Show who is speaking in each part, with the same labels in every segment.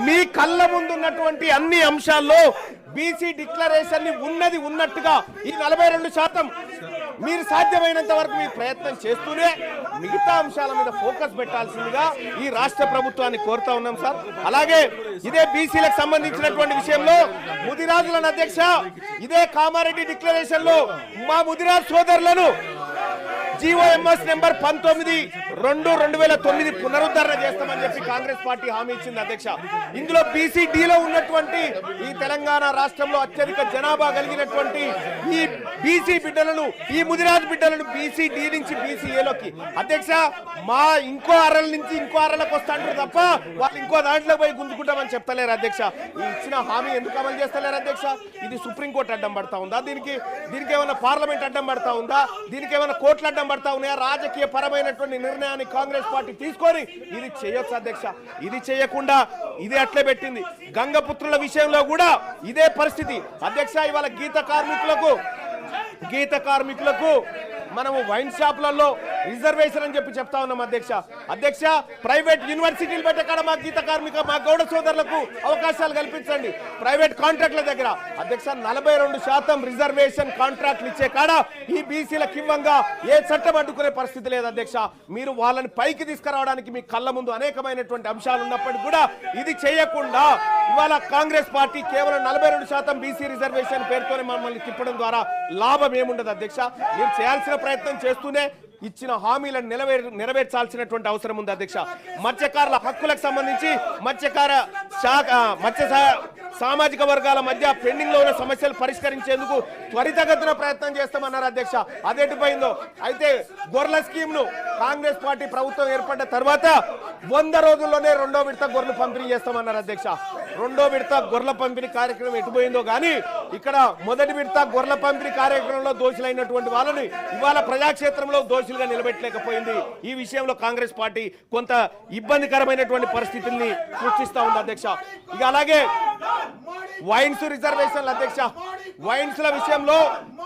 Speaker 1: మీ కళ్ళ ముందున్నటువంటి అన్ని అంశాల్లో బీసీ డిక్లరేషన్ ని ఉన్నది ఉన్నట్టుగా ఈ 42% మీరు సాధ్యమైనంత వరకు మీ ప్రయత్నం చేస్తూనే మిగతా అంశాల మీద ఫోకస్ పెట్టాల్సిందిగా ఈ రాష్ట్ర ప్రభుత్వాన్ని కోరుతా ఉన్నాం సార్. అలాగే ఇదే బీసీలకు సంబంధించినటువంటి విషయంలో ముదిరాజులను అధ్యక్ష ఇదే కామారెడ్డి డిక్లరేషన్ లో మా ముదిరాజు సోదరులను జీఓఎంఎస్ నెంబర్ 19/2/2009 పునరుద్ధరణ చేస్తామని చెప్పి కాంగ్రెస్ పార్టీ హామీ ఇచ్చింది అధ్యక్ష. ఇందులో బీసీడీలో ఉన్నటువంటి ఈ తెలంగాణ రాష్ట్రంలో అత్యధిక జనాభా కలిగినటువంటి ఈ బీసీ బిడ్డలను ఈ ముదిరాజు బిడ్డలను బీసీడీ నుంచి బీసీఏలోకి అధ్యక్ష మా ఇంకో అరల నుంచి ఇంకో అరలకు వస్తాంటారు తప్ప వాళ్ళు ఇంకో దాంట్లో పోయి గుంజుకుంటామని చెప్తలేరు అధ్యక్ష. ఈ ఇచ్చిన హామీ ఎందుకు అమలు చేస్తలేరు అధ్యక్ష? ఇది సుప్రీంకోర్టు అడ్డం పడతా ఉందా? దీనికి ఏమైనా పార్లమెంట్ అడ్డం పడతా ఉందా? దీనికి ఏమైనా కోర్టులు అడ్డం పడతా ఉన్నాయా? రాజకీయ పరమైనటువంటి నిర్ణయాన్ని కాంగ్రెస్ పార్టీ తీసుకొని ఇది చేయొచ్చు అధ్యక్ష. ఇది చేయకుండా ఇది అట్లే పెట్టింది. గంగపుత్రుల విషయంలో కూడా ఇదే పరిస్థితి అధ్యక్ష. ఇవాళ గీత కార్మికులకు మనము వైన్ షాపులలో రిజర్వేషన్ అని చెప్పి చెప్తా ఉన్నాం అధ్యక్ష. ప్రైవేట్ యూనివర్సిటీలు పెట్టే కాడ మా గీత కార్మిక మా గౌడ సోదరులకు అవకాశాలు కల్పించండి. ప్రైవేట్ కాంట్రాక్ట్ల దగ్గర అధ్యక్ష 42% రిజర్వేషన్ కాంట్రాక్ట్లు ఇచ్చే కాడ ఈ బీసీలకు ఇవ్వంగా ఏ చట్టం అడ్డుకునే పరిస్థితి లేదు అధ్యక్ష. మీరు వాళ్ళని పైకి తీసుకురావడానికి మీ కళ్ళ ముందు అనేకమైనటువంటి అంశాలు ఉన్నప్పటికీ కూడా ఇది చేయకుండా ఇవాళ కాంగ్రెస్ పార్టీ కేవలం 42% బీసీ రిజర్వేషన్ పేరుతోనే మమ్మల్ని తిప్పడం ద్వారా లాభం ఏముండదు అధ్యక్ష. మీరు చేయాల్సిన ప్రయత్నం చేస్తూనే ఇచ్చిన హామీలను నెరవేర్చాల్సినటువంటి అవసరం ఉంది అధ్యక్ష. మత్స్యకారుల హక్కులకు సంబంధించి మత్స్య సామాజిక వర్గాల మధ్య పెండింగ్ లో ఉన్న సమస్యలు పరిష్కరించేందుకు త్వరితగతిన ప్రయత్నం చేస్తామన్నారు అధ్యక్ష. అదెటుపోయిందో అయితే గొర్రెల స్కీమ్ ను కాంగ్రెస్ పార్టీ ప్రభుత్వం ఏర్పడ్డ తర్వాత 100 రోజుల్లోనే 2వ విడత గొర్రెలు పంపిణీ చేస్తామన్నారు అధ్యక్ష. 2వ విడత గొర్రెల పంపిణీ కార్యక్రమం ఎటుపోయిందో కానీ ఇక్కడ మొదటి విడత గొర్రెల పంపిణీ కార్యక్రమంలో దోషులైనటువంటి వాళ్ళని ఇవాళ ప్రజాక్షేత్రంలో దోషులుగా నిలబెట్టలేకపోయింది. ఈ విషయంలో కాంగ్రెస్ పార్టీ కొంత ఇబ్బందికరమైనటువంటి పరిస్థితుల్ని సృష్టిస్తా ఉంది అధ్యక్ష. ఇక అలాగే వైన్స్ రిజర్వేషన్లు అధ్యక్ష. వైన్స్ ల విషయంలో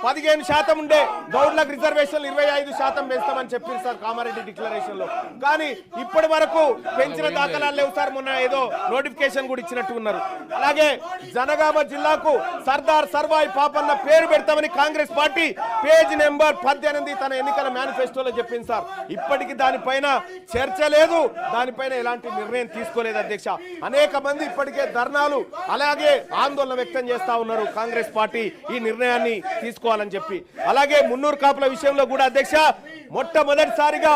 Speaker 1: 15% ఉండే గౌడ్లకు రిజర్వేషన్లు 25% పెంచుతామని చెప్పింది సార్ కామారెడ్డి డిక్లరేషన్ లో. కానీ ఇప్పటి వరకు పెంచిన దాఖలాలు లేవు సార్. మొన్న ఏదో నోటిఫికేషన్ కూడా ఇచ్చినట్టు ఉన్నారు. అలాగే జనగామ జిల్లాకు సర్దార్ సర్వాయి పాపన్న పేరు పెడతామని కాంగ్రెస్ పార్టీ పేజ్ నెంబర్ 18 తన ఎన్నికల మేనిఫెస్టోలో చెప్పింది సార్. ఇప్పటికీ దానిపైన చర్చ లేదు, దానిపైన ఎలాంటి నిర్ణయం తీసుకోలేదు అధ్యక్ష. అనేక మంది ఇప్పటికే ధర్నాలు అలాగే ఆందోళన వ్యక్తం చేస్తా ఉన్నారు కాంగ్రెస్ పార్టీ ఈ నిర్ణయాన్ని తీసుకోవాలని చెప్పి. అలాగే మున్నూరు కాపుల విషయంలో కూడా అధ్యక్ష మొట్టమొదటిసారిగా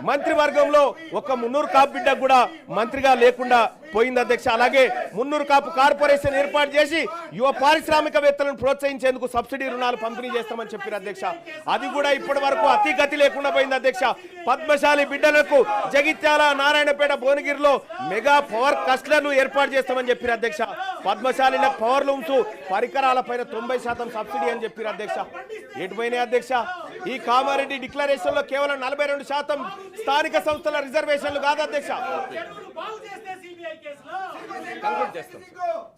Speaker 1: మంత్రివర్గంలో ఒక మున్నూరు కాపు బిడ్డ కూడా మంత్రిగా లేకుండా పోయింది అధ్యక్ష. అలాగే మున్నూరు కాపు కార్పొరేషన్ ఏర్పాటు చేసి యువ పారిశ్రామికవేత్తలను ప్రోత్సహించేందుకు సబ్సిడీ రుణాలు పంపిణీ చేస్తామని చెప్పారు అధ్యక్ష. అది కూడా ఇప్పటి వరకు అతిగతి లేకుండా పోయింది అధ్యక్ష. పద్మశాలి బిడ్డలకు జగిత్యాల, నారాయణపేట, భువనగిరిలో మెగా పవర్ కస్ట్లను ఏర్పాటు చేస్తామని చెప్పారు అధ్యక్ష. పద్మశాలిలకు పవర్ లూమ్స్ పరికరాల పైన 90% సబ్సిడీ అని చెప్పారు అధ్యక్ష. ఎటుపోయినాయి అధ్యక్ష? ఈ కామారెడ్డి డిక్లరేషన్ లో కేవలం 42% స్థానిక సంస్థల రిజర్వేషన్లు కాదు అధ్యక్ష.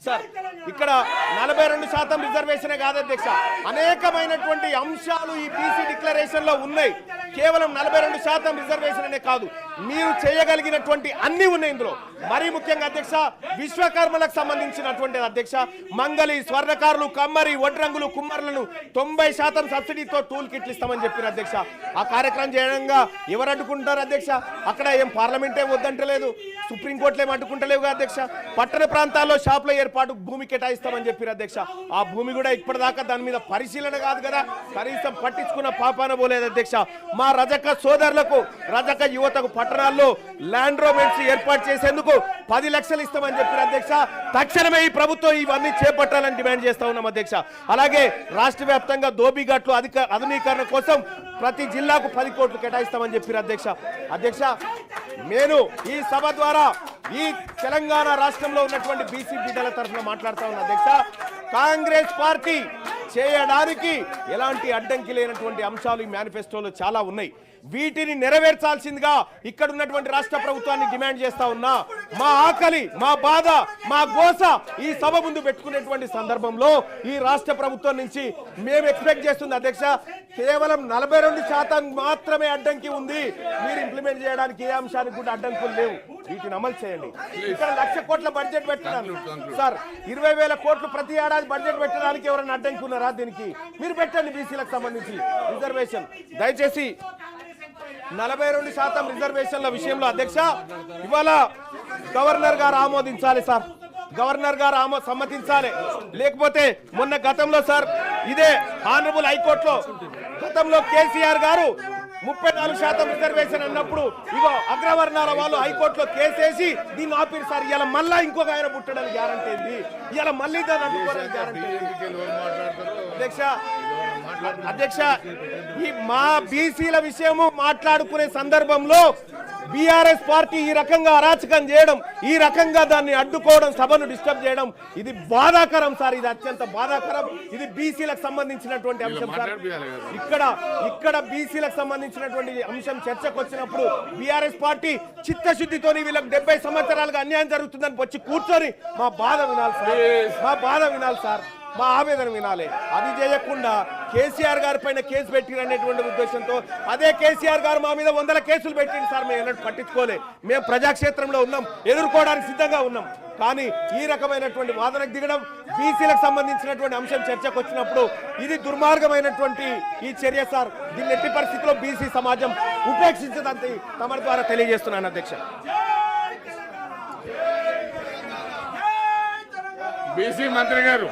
Speaker 1: సార్ ఇక్కడ 42% రిజర్వేషన్ కాదు అధ్యక్ష. అనేకమైనటువంటి అంశాలు ఈ బీసీ డిక్లరేషన్ లో ఉన్నాయి. కేవలం 42% రిజర్వేషన్ అనే కాదు, మీరు చేయగలిగినటువంటి అన్ని ఉన్నాయి ఇందులో. మరీ ముఖ్యంగా అధ్యక్ష విశ్వకర్మలకు సంబంధించినటువంటి అధ్యక్ష మంగళి, స్వర్ణకారులు, కమ్మరి, వడ్రంగులు, కుమ్మరులను 90% సబ్సిడీతో టూల్ కిట్లు ఇస్తామని చెప్పారు అధ్యక్ష. ఆ కార్యక్రమం చేయడంగా ఎవరు అడ్డుకుంటారు అధ్యక్ష? అక్కడ ఏం పార్లమెంటే వద్దంటలేదు, సుప్రీంకోర్టులు ఏం అడ్డుకుంటలేవు అధ్యక్ష. పట్టణ ప్రాంతాల్లో షాపుల ఏర్పాటు భూమి కేటాయిస్తామని చెప్పారు అధ్యక్ష. ఆ భూమి కూడా ఇప్పటిదాకా దాని మీద పరిశీలన కాదు కదా, కనీసం పట్టించుకున్న పాపాన పోలేదు అధ్యక్ష. మా రజక సోదరులకు, రజక యువతకు పట్టణాల్లో ల్యాండ్ రోమెంట్స్ ఏర్పాటు చేసేందుకు 10 లక్షలు ఇస్తామని చెప్పారు అధ్యక్ష. తక్షణమే ఈ ప్రభుత్వం ఇవన్నీ చేపట్టాలని డిమాండ్ చేస్తా ఉన్నాం అధ్యక్ష. అలాగే రాష్ట్ర వ్యాప్తంగా దోబిఘాట్లు ఆధునీకరణ కోసం ప్రతి జిల్లాకు 10 కోట్లు కేటాయిస్తామని చెప్పారు అధ్యక్ష. నేను ఈ సభ ద్వారా ఈ తెలంగాణ రాష్ట్రంలో ఉన్నటువంటి బీసీ బిడ్డల తరఫున మాట్లాడుతా ఉన్నా అధ్యక్ష. కాంగ్రెస్ పార్టీ చేయడానికి ఎలాంటి అడ్డంకి లేనటువంటి అంశాలు ఈ మేనిఫెస్టోలో చాలా ఉన్నాయి. వీటిని నెరవేర్చాల్సిందిగా ఇక్కడ ఉన్నటువంటి రాష్ట్ర ప్రభుత్వాన్ని డిమాండ్ చేస్తా ఉన్నా. మా ఆకలి, మా బాధ, మా గోస ఈ సభ ముందు పెట్టుకునేటువంటి సందర్భంలో ఈ రాష్ట్ర ప్రభుత్వం నుంచి మేము ఎక్స్పెక్ట్ చేస్తుంది అధ్యక్ష, కేవలం 42% మాత్రమే అడ్డంకి ఉంది. మీరు ఇంప్లిమెంట్ చేయడానికి ఏ అంశానికి కూడా అడ్డంకులు లేవు. వీటిని అమలు చేయండి. ఇక్కడ 1,00,000 కోట్ల బడ్జెట్ పెట్టినాను సార్, 20,000 కోట్లు ప్రతి ఏడాది బడ్జెట్ పెట్టడానికి ఎవరైనా అడ్డంకి ఉన్నారా? దీనికి మీరు పెట్టండి. బీసీలకు సంబంధించి రిజర్వేషన్ దయచేసి 42% రిజర్వేషన్ల విషయంలో అధ్యక్ష ఇవాళ గవర్నర్ గారు ఆమోదించాలి సార్. గవర్నర్ గారు సమ్మతించాలి. లేకపోతే మొన్న గతంలో సార్ ఇదే ఆనరబుల్ హైకోర్టులో గతంలో కేసీఆర్ గారు 34% రిజర్వేషన్ అన్నప్పుడు ఇగో అగ్రవర్ణాల వాళ్ళు హైకోర్టులో కేసేసి దీన్ని ఆపిరు సార్. ఇలా మళ్ళా ఇంకొక ఆయన పుట్టడానికి గ్యారంటీ ఏంది? ఇలా మళ్ళీ దాన్ని అడ్డుకోవడానికి గ్యారంటీ అధ్యక్ష ఈ మా బీసీల విషయము మాట్లాడుకునే సందర్భంలో బీఆర్ఎస్ పార్టీ ఈ రకంగా అరాచకం చేయడం, ఈ రకంగా దాన్ని అడ్డుకోవడం, సభను డిస్టర్బ్ చేయడం ఇది బాధాకరం సార్. ఇది అత్యంత బాధాకరం. ఇది బీసీలకు సంబంధించినటువంటి అంశం సార్. ఇక్కడ బీసీలకు సంబంధించినటువంటి అంశం చర్చకు వచ్చినప్పుడు బీఆర్ఎస్ పార్టీ చిత్తశుద్ధితో వీళ్ళకి 70 సంవత్సరాలుగా అన్యాయం జరుగుతుందని వచ్చి కూర్చొని మా బాధ వినాలి సార్. మా బాధ వినాలి సార్. మా ఆవేదన వినాలి. అది చేయకుండా కేసీఆర్ గారి పైన కేసు పెట్టినటువంటి ఉద్దేశంతో అదే కేసీఆర్ గారు మా మీద 100 కేసులు పెట్టింది సార్. మేము ఎన్నడూ పట్టించుకోలే. మేము ప్రజాక్షేత్రంలో ఉన్నాం, ఎదుర్కోవడానికి సిద్ధంగా ఉన్నాం. కానీ ఈ రకమైనటువంటి వాదనకు దిగడం, బీసీలకు సంబంధించినటువంటి అంశం చర్చకు వచ్చినప్పుడు ఇది దుర్మార్గమైనటువంటి ఈ చర్య సార్. దీన్ని ఎట్టి పరిస్థితుల్లో బీసీ సమాజం ఉపేక్షించదంతే తమ ద్వారా తెలియజేస్తున్నాను అధ్యక్ష.
Speaker 2: బీసీ మంత్రి గారు.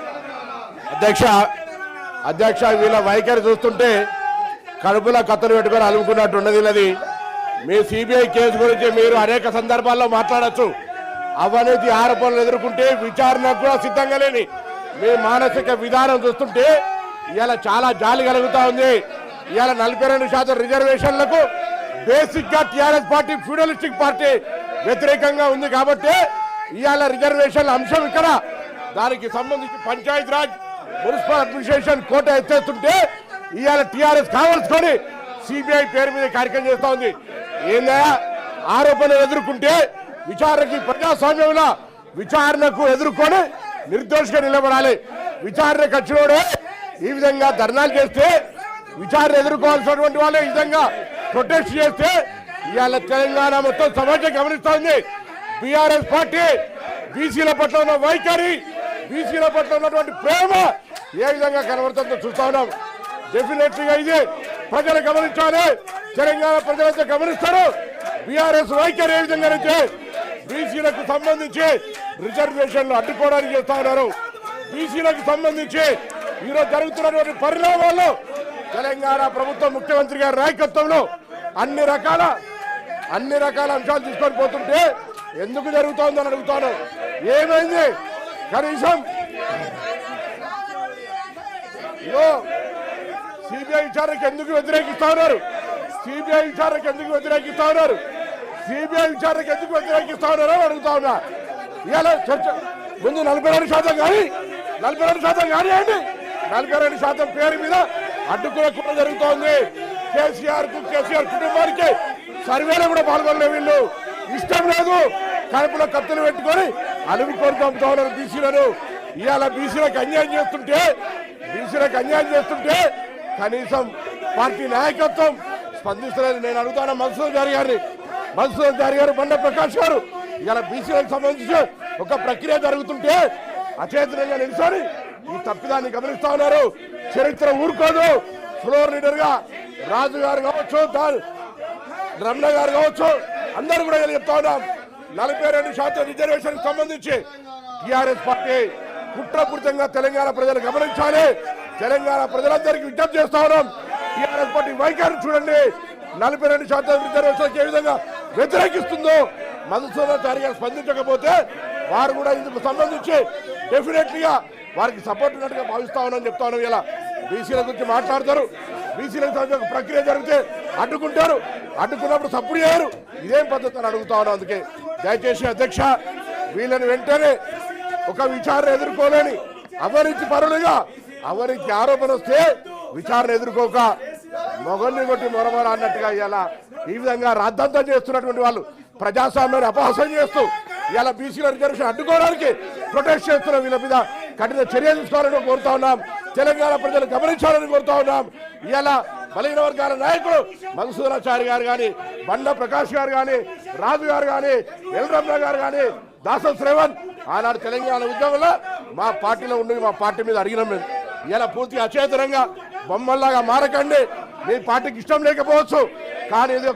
Speaker 3: అధ్యక్ష వీళ్ళ వైఖరి చూస్తుంటే కడుపులో కత్తులు పెట్టుకొని అలుముకున్నట్టు ఉన్నది. మీ సిబిఐ కేసు గురించి మీరు అనేక సందర్భాల్లో మాట్లాడచ్చు. అవినీతి ఆరోపణలు ఎదుర్కొంటే విచారణకు కూడా సిద్ధంగా లేని మీ మానసిక విధానం చూస్తుంటే ఇవాళ చాలా జాలి కలుగుతా ఉంది. ఇవాళ 42% రిజర్వేషన్లకు బేసిక్ గా టీఆర్ఎస్ పార్టీ ఫ్యూడలిస్టిక్ పార్టీ వ్యతిరేకంగా ఉంది కాబట్టి ఇవాళ రిజర్వేషన్ల అంశం ఇక్కడ దానికి సంబంధించి పంచాయతీ రాజ్ మున్సిపల్ అడ్మినిస్ట్రేషన్ కోట ఎత్తేస్తుంటే ఇవాళ టీఆర్ఎస్ కావాల్సుకొని సిబిఐ పేరు మీద కార్యక్రమం చేస్తా ఉంది. ఏందా ఆరోపణలు ఎదుర్కొంటే విచారణకి ప్రజాస్వామ్యంలో విచారణకు ఎదుర్కొని నిర్దోషిగా నిలబడాలి. విచారణకు వచ్చినోడే ఈ విధంగా ధర్నాలు చేస్తే విచారణ ఎదుర్కోవాల్సినటువంటి వాళ్ళు ఈ విధంగా ప్రొటెస్ట్ చేస్తే ఇవాళ తెలంగాణ మొత్తం సమాజం గమనిస్తా ఉంది. బీఆర్ఎస్ పార్టీ బీసీల పట్ల ఉన్న వైఖరి, బీసీల పట్ల ఉన్నటువంటి ప్రేమ ఏ విధంగా కనబడుతుందో చూస్తా ఉన్నాం. డెఫినెట్లీగా ఇది ప్రజలు గమనించాలి. తెలంగాణ ప్రజలంతా గమనిస్తారు. బీఆర్ఎస్ వైఖరి ఏ విధంగా అయితే బీసీలకు సంబంధించి రిజర్వేషన్లు అడ్డుకోవడానికి చేస్తా ఉన్నారు. బీసీలకు సంబంధించి ఈరోజు జరుగుతున్నటువంటి పరిణామాల్లో తెలంగాణ ప్రభుత్వం ముఖ్యమంత్రి గారి నాయకత్వంలో అన్ని రకాల అంశాలు తీసుకొని పోతుంటే ఎందుకు జరుగుతోందని అడుగుతాను. ఏమైంది? కనీసం సిబిఐ విచారణకు ఎందుకు వ్యతిరేకిస్తా ఉన్నారు? సిబిఐ విచారణకు ఎందుకు వ్యతిరేకిస్తా ఉన్నారు? సిబిఐ విచారణకు ఎందుకు వ్యతిరేకిస్తా ఉన్నారో అడుగుతా ఉన్నా. ఇవాళ చర్చ ముందు 42% కానీ 42% కానివ్వండి. 42% పేరు మీద అడ్డుకునే కూడా జరుగుతోంది. కేసీఆర్ కుటుంబానికి సర్వేలో కూడా పాల్గొనలే. వీళ్ళు ఇష్టం లేదు, కడుపులో కత్తులు పెట్టుకొని అలుగు కోరుకుంటా ఉన్నారు బీసీలను. ఇవాళ బీసీలకు అన్యాయం చేస్తుంటే కనీసం పార్టీ నాయకత్వం స్పందిస్తలేదు. నేను అడుగుతాను మన్సూర్ జారీ గారు బండ ప్రకాష్ గారు ఇవాళ బీసీలకు సంబంధించి ఒక ప్రక్రియ జరుగుతుంటే అచేతనంగా నిలిచారు. ఈ తప్పిదాన్ని గమనిస్తా ఉన్నారు. చరిత్ర ఊరుకోదు. ఫ్లోర్ లీడర్ గా రాజు గారు కావచ్చు, రమణ గారు కావచ్చు, అందరూ కూడా చెప్తా ఉన్నాం. 42% రిజర్వేషన్ సంబంధించి టీఆర్ఎస్ పార్టీ కుట్రపూరితంగా తెలంగాణ ప్రజలు గమనించాలి. తెలంగాణ ప్రజలందరికీ విజ్ఞప్తి చేస్తా ఉన్నాం. టీఆర్ఎస్ పార్టీ వైఖరిని చూడండి. 42% రిజర్వేషన్ ఏ విధంగా వ్యతిరేకిస్తుందో మధుసూదన్ చారి గారు స్పందించకపోతే వారు కూడా ఇందుకు సంబంధించి డెఫినెట్లీగా వారికి సపోర్ట్ ఉన్నట్టుగా భావిస్తా ఉన్నాను చెప్తా ఉన్నాం. ఇలా బీసీల గురించి మాట్లాడతారు. బీసీలకు ప్రక్రియ జరిగితే అడ్డుకుంటారు. అడ్డుకున్నప్పుడు సపోర్ట్ చేయరు. ఇదేం పద్ధతి అని అడుగుతా ఉన్నాం. అందుకే దయచేసి అధ్యక్ష వీళ్ళని వెంటనే ఒక విచారణ ఎదుర్కోలేని అవినీతి పరులుగా అవినీతి ఆరోపణ వస్తే విచారణ ఎదుర్కోక మొగల్ని కొట్టి మొరమొర అన్నట్టుగా ఇలా ఈ విధంగా రాద్ధాంతం చేస్తున్నటువంటి వాళ్ళు ప్రజాస్వామ్యాన్ని అపహాసం చేస్తూ ఇలా బీసీల రిజర్వేషన్ అడ్డుకోవడానికి ప్రొటెస్ట్ చేస్తున్న వీళ్ళ మీద కఠిన చర్య తీసుకోవాలని కోరుతా ఉన్నాం. తెలంగాణ ప్రజలు గమనించాలని కోరుతా ఉన్నాం. ఇలా బలహీన వర్గాల నాయకులు మధుసూదనాచారి గారు కానీ, బండ ప్రకాష్ గారు కానీ, రాజు గారు కానీ, ఎల్రమ్మ గారు కానీ, దాసం శ్రేవన్ ఆనాడు తెలంగాణ ఉద్యమంలో మా పార్టీలో ఉండి మా పార్టీ మీద అడిగినాం మేము. ఇలా పూర్తిగా అచేతనంగా బొమ్మల్లాగా మారకండి. మీ పార్టీకి ఇష్టం లేకపోవచ్చు, కానీ ఇది